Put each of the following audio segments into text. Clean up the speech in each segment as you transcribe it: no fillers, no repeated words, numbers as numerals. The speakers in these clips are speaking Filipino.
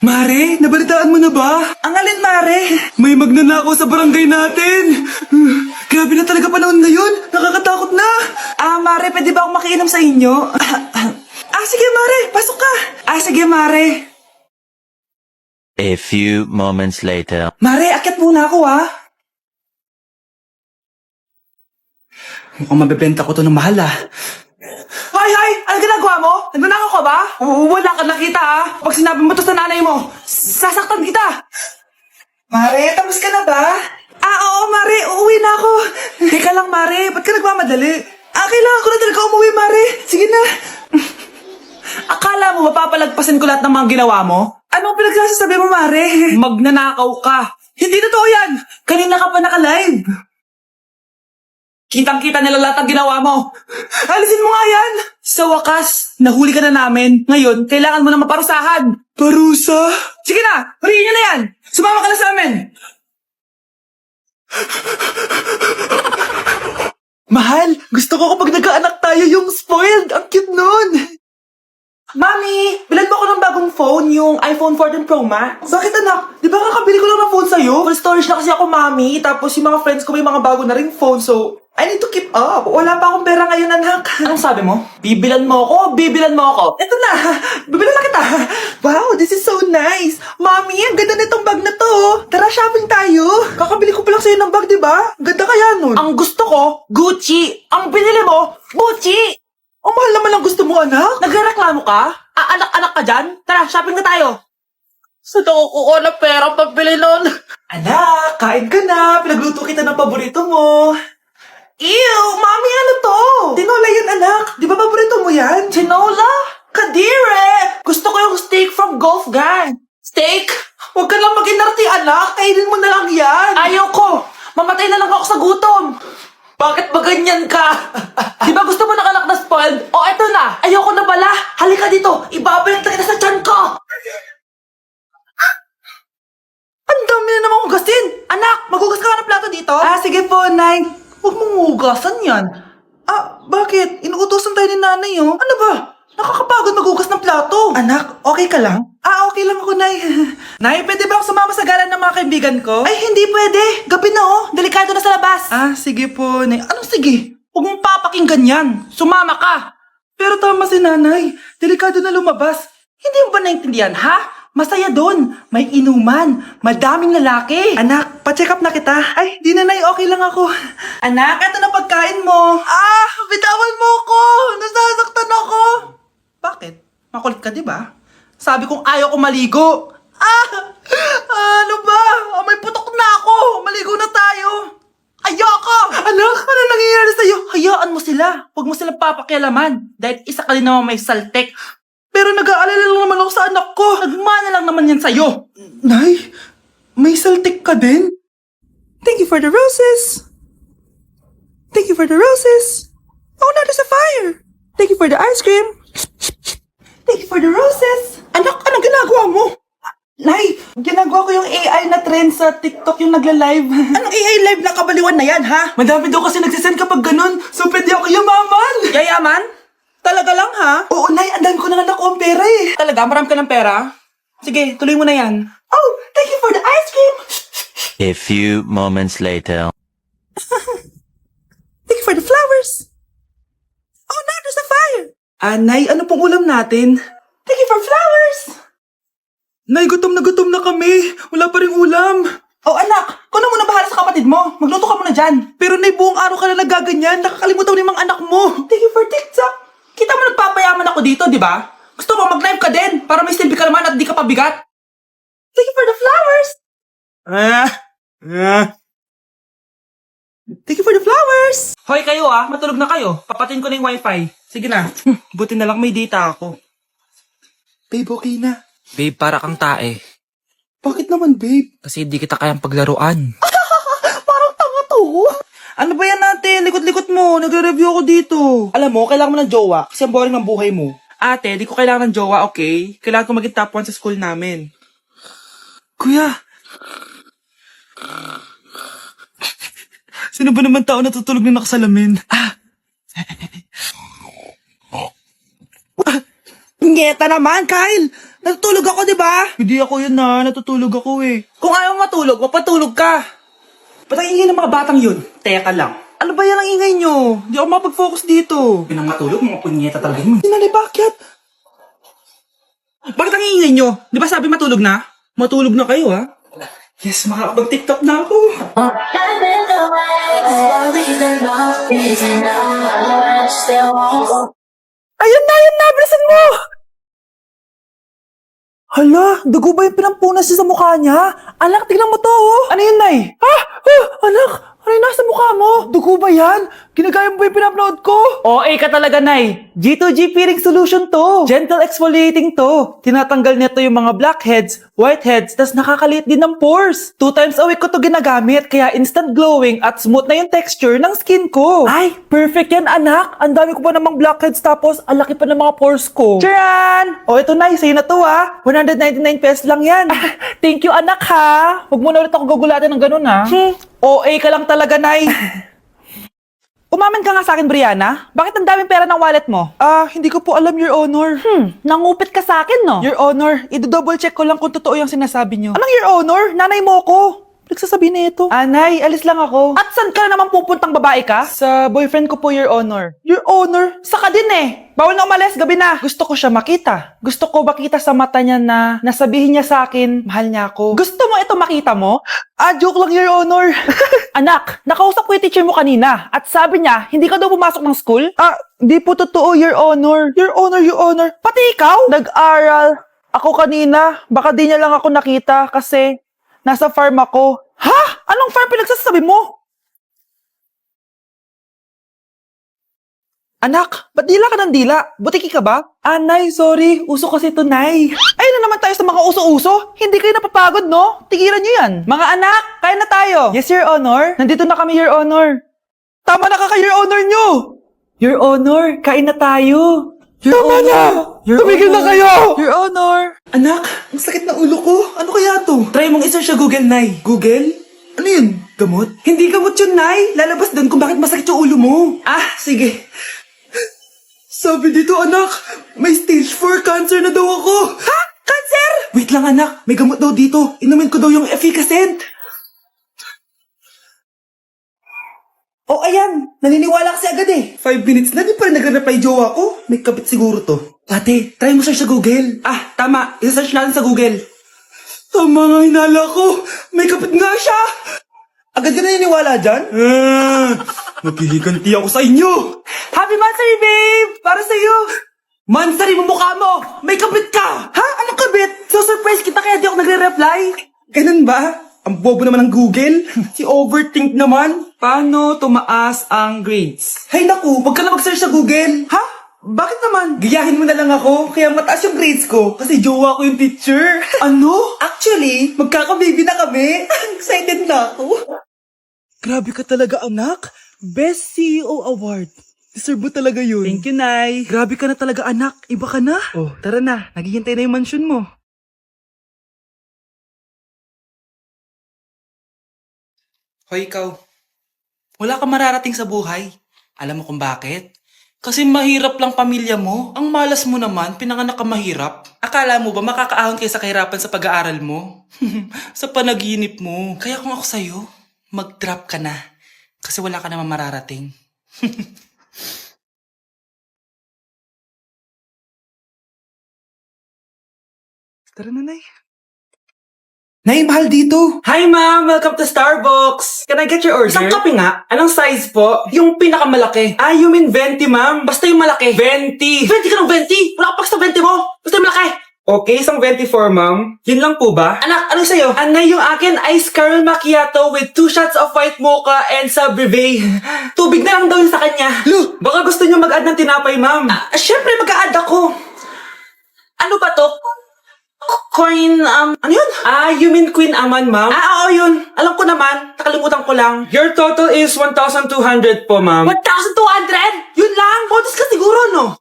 Mare, nabalitaan mo na ba? Ang alin, Mare? May magnanakaw sa barangay natin. Grabe na talaga panahon ngayon. Nakakatakot na. Mare, pwede ba akong makiinom sa inyo? Sige, Mare. Pasok ka. Sige, Mare. A few moments later. Mare, akyat muna ako, Mukhang mabebenta ko to ng mahal Hoy! Ano ginagawa mo? Nagnanakaw ka ba? Wala ka nakita, Pag sinabi mo to sa nanay mo, sasaktan kita. Mare, tapos ka na ba? Oo, Mare. Uuwi na ako. Teka lang, Mare. Ba't ka nagmamadali? Kailangan ko na talaga umuwi, Mare. Sige na. Akala mo mapapalagpasin ko lahat ng mga ginawa mo? Anong pinagsasabi mo, Mare? Magnanakaw ka. Hindi totoo yan. Kanina ka pa naka-live. Kitang-kita nila lahat ng ginawa mo. Alisin mo nga yan. Sa wakas, nahuli ka na namin. Ngayon, kailangan mo na maparusahan. Parusa? Sige na, huliin niyo na yan. Sumama ka na sa amin. Mahal, gusto ko kapag nagkaanak tayo yung spoiled. Ang cute nun. Mami, bilan mo ako ng bagong phone, yung iPhone 14 Pro Max. Bakit anak? Di ba kakabili ko lang ng phone sa'yo? Full storage na kasi ako, Mami. Tapos yung mga friends ko may mga bago na ring phone, so I need to keep up. Wala pa akong pera ngayon, anak. Anong sabi mo? Bibilan mo ako? Bibilan mo ako? Eto na, bibilan na kita. Wow, this is so nice. Mami, ang ganda nitong bag na to. Tara, shopping tayo. Kakabili ko pa lang sa'yo ng bag, di ba? Ganda kaya nun. Ang gusto ko, Gucci. Ang binili mo, Gucci. Ang mahal naman ang gusto mo, anak. Nagreklamo ka? Anak-anak ka dyan? Tara, shopping na tayo. Sa ko kukuha na pera pambili nun. Anak, kain ka na. Pinagluto kita ng paborito mo. Ew, Mami, ano to? Tinola yan, anak. Di ba paborito mo yan? Tinola? Kadire! Gusto ko yung steak from Golf Gang. Steak? Huwag ka lang mag-inarti, anak. Kainin mo na lang yan. Ayoko. Mamatay na lang ako sa gutom. Bakit ba ganyan ka? Di ba gusto mo ng anak na spoiled? O eto na, ayoko na pala. Halika dito, ibabalot kita sa tiyan ko. Ang dami na namang hugasin. Anak, maghugas ka ng plato dito? Sige po, Nay. Huwag mong hugasan yan. Bakit? Inuutosan tayo ni nanay, Ano ba? Nakakapagod maghugas ng plato. Anak, okay ka lang? Okay lang ako, Nay. Nay, pwede ba ako sumama sa gala ng mga kaibigan ko? Ay, hindi pwede. Gabi na, Delikado na sa labas. Sige po, Nay. Anong sige? Huwag mong papakinggan yan. Sumama ka. Pero tama si Nanay. Delikado na lumabas. Hindi mo ba naintindihan, ha? Masaya doon. May inuman. Madaming lalaki. Anak, pa-check up na kita. Ay, di na, Nay. Okay lang ako. Anak, eto na pagkain mo. Bitawan mo ako. Nasasaktan ako. Bakit? Makulit ka, di ba? Sabi kong ayaw ko maligo. Ano ba? May putok na ako. Maligo na tayo. Ayoko! Anak, ano nangyayari sa'yo? Hayaan mo sila. Huwag mo silang papakialaman. Dahil isa ka din naman may saltek. Pero nag-aalala lang naman ako sa anak ko. Nagmana lang naman yan sa'yo. Nay, may saltik ka din? Thank you for the roses. Thank you for the roses. Oh, now there's a fire. Thank you for the ice cream. Thank you for the roses. Anak, anong ginagawa mo? Nay, ginagawa ko yung AI na trend sa TikTok yung nagla-live. Anong AI live na kabaliwan na yan, ha? Madami daw kasi nagsisend kapag ganun, so pwede ako yayaman. Yayaman? Talaga lang, ha? Oo, Nay, andan ko na nakuha ang pera eh. Talaga? Marami ka ng pera? Sige, tuloy mo na yan. Oh, thank you for the ice cream. A few moments later. Thank you for the flowers. Oh, now there's a fire. Nay, ano pong ulam natin? Thank you for flowers. Nay, gutom na kami. Wala pa rin ulam. Oh, anak, kung na muna bahala sa kapatid mo. Magluto ka muna dyan. Pero Nay, buong araw ka na nagaganyan. Nakakalimutan ni mga anak mo. Thank you for TikTok. Kita mo nagpapayaman ako dito, di ba? Gusto mo mag-live ka din para may silbi ka naman at di ka pabigat. Thank you for the flowers. Thank you for the flowers. Hoy kayo matulog na kayo. Papatin ko na yung wifi. Sige na. Buti na lang may data ako. Babe, okay na. Babe, para kang tae. Bakit naman, babe? Kasi hindi kita kayang paglaruan. Parang tanga to. Ano ba yan natin? Likot-likot mo. Nagre-review ako dito. Alam mo, kailangan mo ng jowa kasi ang boring ng buhay mo. Ate, di ko kailangan ng jowa, okay? Kailangan ko maging top 1 sa school namin. Kuya! Sino ba naman tao natutulog na nakasalamin? Ngeta naman, Kyle! Natutulog ako, di ba? Hindi ako yun na, natutulog ako eh. Kung ayaw matulog, mapatulog ka. Ba't ang ingay ng mga batang yun? Teka lang. Ano ba yan ang ingay nyo? Hindi ako mapag-focus dito. Pinang matulog, mga punyeta talaga yun. Sinali, bakit? Bakit ang ingay nyo? Di ba sabi matulog na? Matulog na kayo ha? Yes, makakapag-tiktok na ako. Ayun na, bilisan mo! Hala, dugo ba yung pinampunas niya sa mukha niya? Anak, tignan mo to, oh. Ano yun, Nay? Anak, ano yung nasa mukha mo? Dugo ba yan? Ginagaya mo ba yung pinupload ko? OA ka talaga, Nay. G2G peeling solution to. Gentle exfoliating to. Tinatanggal nito yung mga blackheads, whiteheads, tas nakakaliit din ng pores. 2 times a week ko to ginagamit, kaya instant glowing at smooth na yung texture ng skin ko. Ay, perfect yan, anak. Ang dami ko pa namang blackheads tapos ang laki pa ng mga pores ko. Charan! O, ito, Nay, sa'yo na to, ha. 199 pesos lang yan. Thank you, anak, ha. Huwag mo na ulit ako gugulatin ng ganun, ha. OA ka lang talaga, Nay. Umamin ka nga sa akin, Brianna. Bakit ang daming pera ng wallet mo? Hindi ko po alam, Your Honor. Nangupit ka sa akin, no? Your Honor, i-double check ko lang kung totoo yung sinasabi niyo. Anong Your Honor? Nanay mo ko. Nagsasabi na ito. Nay, alis lang ako. At saan ka na naman pupuntang babae ka? Sa boyfriend ko po, Your Honor. Your Honor? Saka din eh. Bawal na umalis, gabi na. Gusto ko siya makita. Gusto ko makita sa mata niya na nasabihin niya sa akin, mahal niya ako. Gusto mo ito makita mo? Joke lang, Your Honor. Anak, nakausap ko yung teacher mo kanina at sabi niya, hindi ka daw pumasok ng school? Di po totoo, Your Honor. Your Honor, Your Honor. Pati ikaw? Nag-aral. Ako kanina, baka di niya lang ako nakita kasi nasa farm ako. Ha? Anong farm pinagsasabi mo? Anak, ba't dila ka ng dila? Butiki ka ba? Nay, sorry. Uso kasi to, Nay. Ayun na naman tayo sa mga uso-uso. Hindi kayo napapagod, no? Tigilan nyo yan. Mga anak, kain na tayo. Yes, Your Honor. Nandito na kami, Your Honor. Tama na ka, Your Honor nyo. Your Honor, kain na tayo. Tama na! Tumigil na kayo! Your Honor! Anak, ang sakit na ulo ko. Ano kaya to? Try mong isearch sa Google, Nay. Google? Ano yun? Gamot? Hindi gamot yun, Nay. Lalabas doon kung bakit masakit yung ulo mo. Sige. Sabi dito, anak, may stage 4 cancer na daw ako. Ha? Cancer? Wait lang, anak. May gamot daw dito. Inumin ko daw yung efficacent. Ayan. Naniniwala kasi agad eh. 5 minutes na, di pa rin nagre-reply jowa ko. May kabit siguro to. Ate, try mo search sa Google. Tama. I-search natin sa Google. Tama nga hinala ko. May kapit nga siya. Agad ka naniniwala dyan? Maghihiganti ako sa inyo. Happy Mansari, babe! Para sa'yo. Mansari mo mukha mo. May kabit ka. Ha? Anong kabit? So surprise kita kaya di ako nagre-reply. Ganun ba? Ang bobo naman ng Google. Si overthink naman. Paano tumaas ang grades? Hay naku, wag ka na mag-search sa Google. Ha? Bakit naman? Gayahin mo na lang ako, kaya mataas yung grades ko. Kasi jowa ko yung teacher. Ano? Actually, magkakababy na kami. Excited na ako. Grabe ka talaga, anak. Best CEO Award. Deserve mo talaga yun. Thank you, Nay. Grabe ka na talaga, anak. Iba ka na. Tara na. Naghihintay na yung mansion mo. Hoy, ikaw. Wala ka mararating sa buhay. Alam mo kung bakit? Kasi mahirap lang pamilya mo. Ang malas mo naman, pinanganak ka mahirap. Akala mo ba makakaahon kayo sa kahirapan sa pag-aaral mo? Sa panaginip mo. Kaya kung ako sa'yo, mag-drop ka na. Kasi wala ka naman mararating. Tara na, Nay. Nay, mahal dito. Hi, ma'am. Welcome to Starbucks. Can I get your order? Isang kape nga. Anong size po? Yung pinakamalaki. You mean 20, ma'am? Basta yung malaki. 20. 20 ka ng 20? Wala ka pa sa 20 mo. Basta yung malaki. Okay, isang 24, ma'am. Yun lang po ba? Anak, ano sa'yo? Anay, yung akin, ice caramel macchiato with 2 shots of white mocha and sa brevet. Tubig na lang daw yun sa kanya. Lu, baka gusto niyo mag-add ng tinapay, ma'am. Syempre, mag-a-add ako. Ano ba to? Queen, ano yun? You mean Queen Aman, ma'am? Oo, yun. Alam ko naman. Nakalimutan ko lang. Your total is 1,200 po, ma'am. 1,200? Yun lang? Bonus ka siguro, no?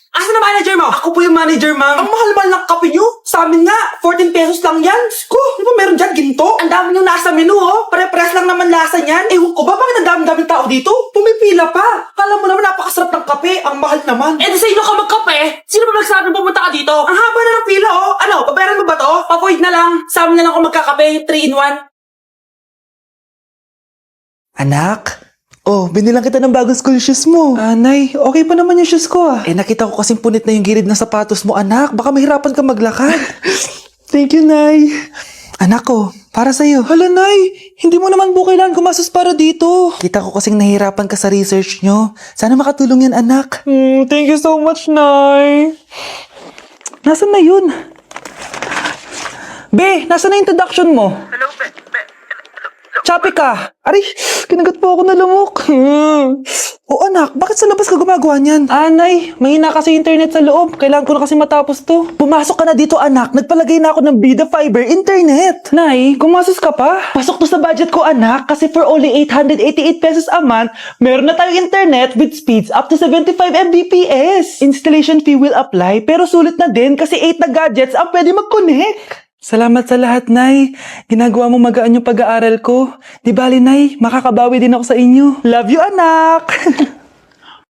Asa na manager mo? Ako po yung manager, ma'am. Ang mahal-mahal ng kape nyo. Sa amin nga, 14 pesos lang yan. Ko, di ba meron dyan ginto? Ang dami nyo nasa menu, oh. Pare-press lang naman lasa niyan. Ewan ko ba, bakit ang dami-daming tao dito? Pumipila pa. Kala mo naman napakasarap ng kape. Ang mahal naman. Eh, di sa inyo ka magkape? Sino ba nagsabi pumunta ka dito? Ang haba na ng pila, oh. Ano, pabayaran mo ba to? Pa-void na lang. Sa amin na lang ako magkakape. 3-in-1. Anak? Oh, binilang kita ng bagong school shoes mo. Nay, okay pa naman yung shoes ko ah. Eh, nakita ko kasing punit na yung gilid ng sapatos mo, anak. Baka mahirapan ka maglakad. Thank you, Nay. Anak ko, para sa'yo. Hala, Nay, hindi mo naman po kailangan gumastos para dito. Kita ko kasing nahihirapan ka sa research nyo. Sana makatulong yan, anak. Thank you so much, Nay. Nasaan na yun? Be, nasaan na introduction mo? Hello, Be. Choppy ka! Aray, kinagat po ako na lumok. O anak, bakit sa labas ka gumagawa niyan? Nay, mahina kasi internet sa loob. Kailangan ko na kasi matapos to. Pumasok ka na dito anak, nagpalagay na ako ng Bida Fiber Internet. Nay, gumasos ka pa? Pasok to sa budget ko anak, kasi for only 888 pesos a month, meron na tayong internet with speeds up to 75 Mbps. Installation fee will apply, pero sulit na din kasi 8 na gadgets ang pwede mag-connect. Salamat sa lahat, Nay. Ginagawa mo magaan yung pag-aaral ko. Di bali, Nay, makakabawi din ako sa inyo. Love you, anak!